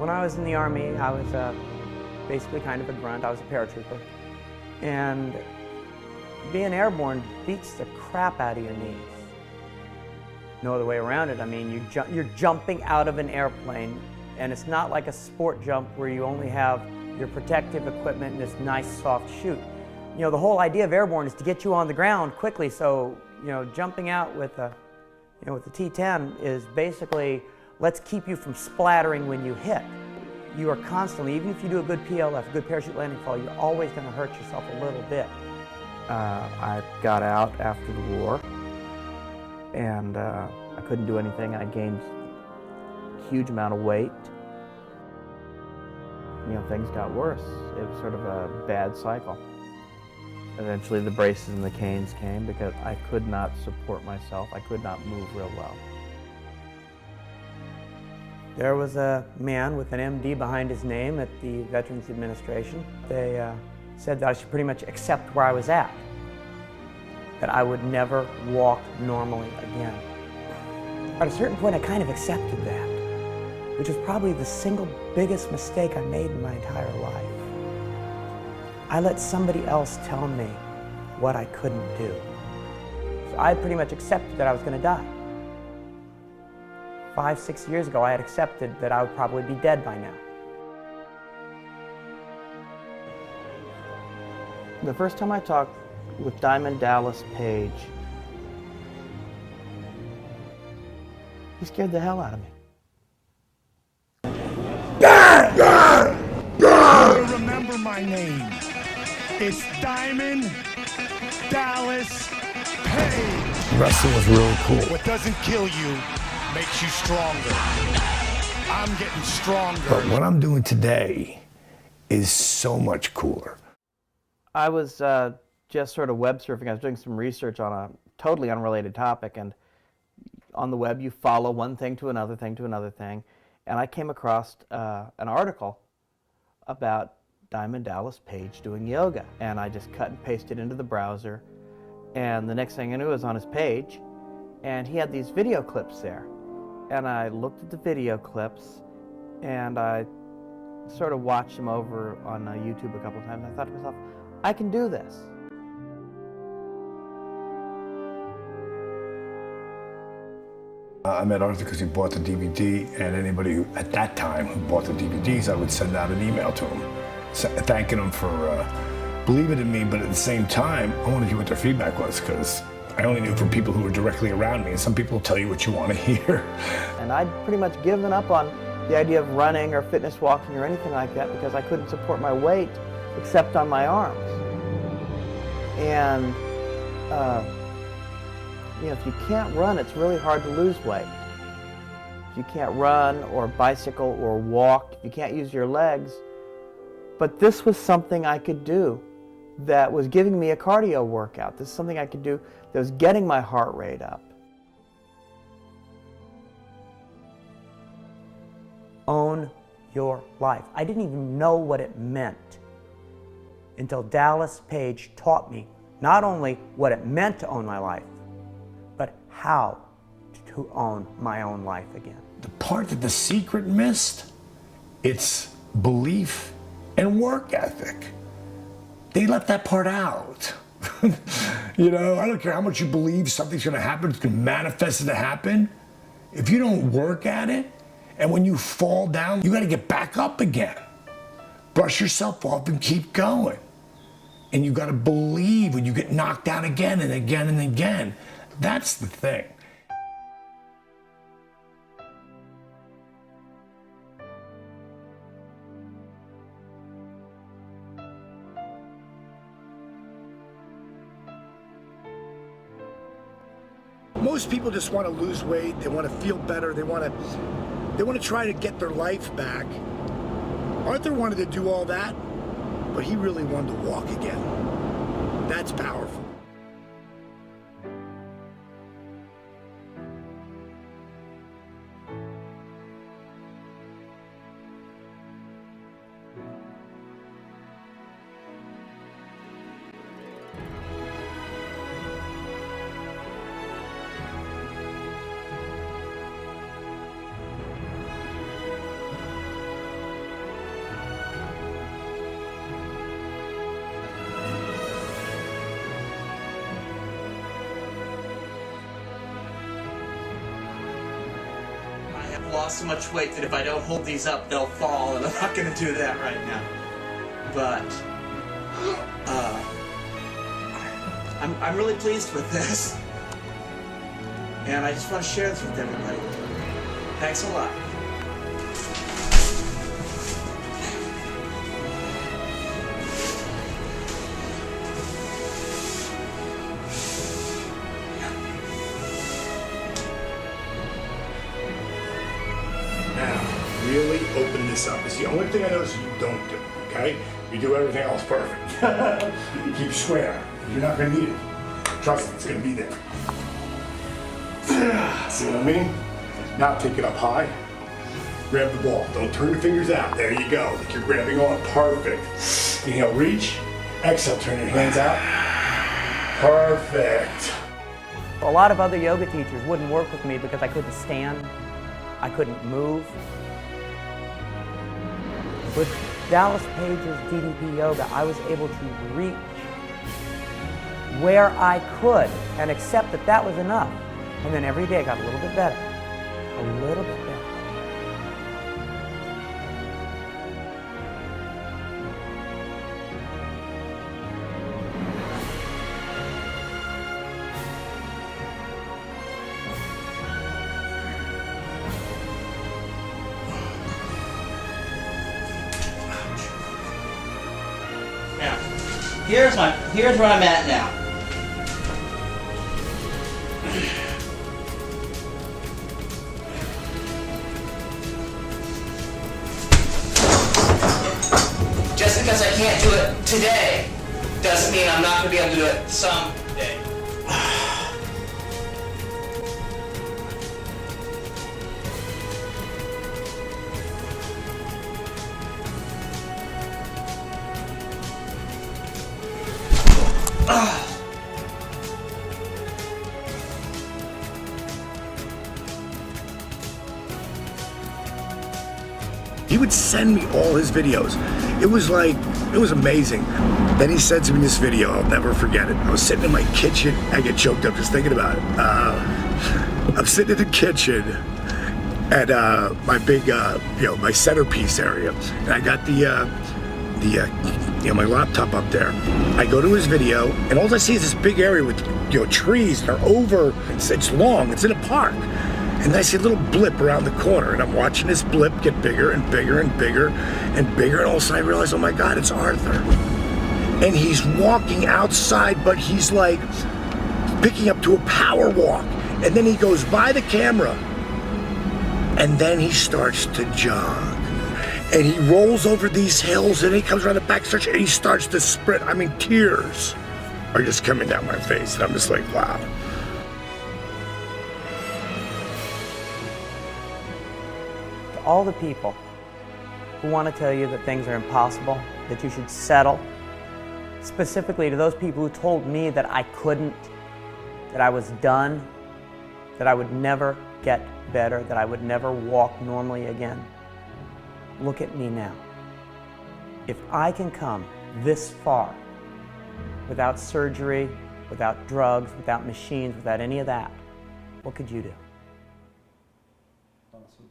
When I was in the Army, I was basically kind of a grunt. I was a paratrooper. And being airborne beats the crap out of your knees. No other way around it. I mean, you're jumping out of an airplane, and it's not like a sport jump where you only have your protective equipment and this nice soft chute. You know, the whole idea of airborne is to get you on the ground quickly, so, you know, jumping out with a, with the T-10 is basically, let's keep you from splattering when you hit. You are constantly, even if you do a good PLF, a good parachute landing fall, you're always going to hurt yourself a little bit. I got out after the war, and I couldn't do anything. I gained a huge amount of weight. You know, things got worse. It was sort of a bad cycle. Eventually the braces and the canes came because I could not support myself. I could not move real well. There was a man with an MD behind his name at the Veterans Administration. They said that I should pretty much accept where I was at, that I would never walk normally again. At a certain point, I kind of accepted that, which was probably the single biggest mistake I made in my entire life. I let somebody else tell me what I couldn't do. So I pretty much accepted that I was going to die. 5, 6 years ago, I had accepted that I would probably be dead by now. The first time I talked with Diamond Dallas Page, he scared the hell out of me. You remember my name. It's Diamond Dallas Page. Wrestling was really cool. What doesn't kill you makes you stronger. I'm getting stronger. But what I'm doing today is so much cooler. I was just sort of web surfing. I was doing some research on a totally unrelated topic, and on the web you follow one thing to another thing to another thing, and I came across an article about Diamond Dallas Page doing yoga, and I just cut and pasted into the browser, and the next thing I knew I was on his page, and he had these video clips there, and I looked at the video clips, and I sort of watched them over on YouTube a couple of times. I thought to myself, I can do this. I met Arthur because he bought the DVD, and anybody who, at that time, who bought the DVDs, I would send out an email to him, thanking them for believing in me, but at the same time, I wanted to hear what their feedback was, because I only knew from people who were directly around me, and some people tell you what you want to hear. And I'd pretty much given up on the idea of running or fitness walking or anything like that because I couldn't support my weight except on my arms. And you know, if you can't run, it's really hard to lose weight. If you can't run or bicycle or walk, if you can't use your legs. But this was something I could do that was giving me a cardio workout. This is something I could do that was getting my heart rate up. Own your life. I didn't even know what it meant until Dallas Page taught me not only what it meant to own my life, but how to own my own life again. The part that The Secret missed, it's belief and work ethic. They left that part out. You know, I don't care how much you believe something's gonna happen, it's gonna manifest to happen. If you don't work at it, and when you fall down, you gotta get back up again. Brush yourself off and keep going. And you gotta believe when you get knocked down again and again and again. That's the thing. Most people just want to lose weight. They want to feel better. They want to try to get their life back. Arthur wanted to do all that, but he really wanted to walk again. That's powerful. lost so much weight that if I don't hold these up, they'll fall, and I'm not going to do that right now. But I'm really pleased with this, and I just want to share this with everybody. Thanks a lot. Now, really open this up. It's the only thing I notice you don't do, okay? You do everything else perfect. You keep square. You're not gonna need it. Trust me, it's gonna be there. See what I mean? Now take it up high. Grab the ball. Don't turn the fingers out. There you go. Like you're grabbing on. Perfect. Inhale, reach. Exhale, turn your hands out. Perfect. A lot of other yoga teachers wouldn't work with me because I couldn't stand, I couldn't move. With Dallas Page's DDP Yoga, I was able to reach where I could and accept that that was enough. And then every day I got a little bit better, a little bit better. Now, here's where I'm at now. Just because I can't do it today doesn't mean I'm not going to be able to do it someday. He would send me all his videos. It was amazing. Then he said to me in this video, I'll never forget it. I was sitting in my kitchen. I get choked up just thinking about it. I'm sitting in the kitchen at my big, my centerpiece area. And I got my laptop up there. I go to his video, and all I see is this big area with, trees that are over. It's long. It's in a park. And I see a little blip around the corner, and I'm watching this blip get bigger and bigger and bigger and bigger, and all of a sudden I realize, oh my God, it's Arthur. And he's walking outside, but he's like picking up to a power walk. And then he goes by the camera, and then he starts to jog. And he rolls over these hills, and he comes around the back stretch, and he starts to sprint. I mean, tears are just coming down my face, and I'm just like, wow. All the people who want to tell you that things are impossible, that you should settle, specifically to those people who told me that I couldn't, that I was done, that I would never get better, that I would never walk normally again. Look at me now. If I can come this far without surgery, without drugs, without machines, without any of that, what could you do? Awesome.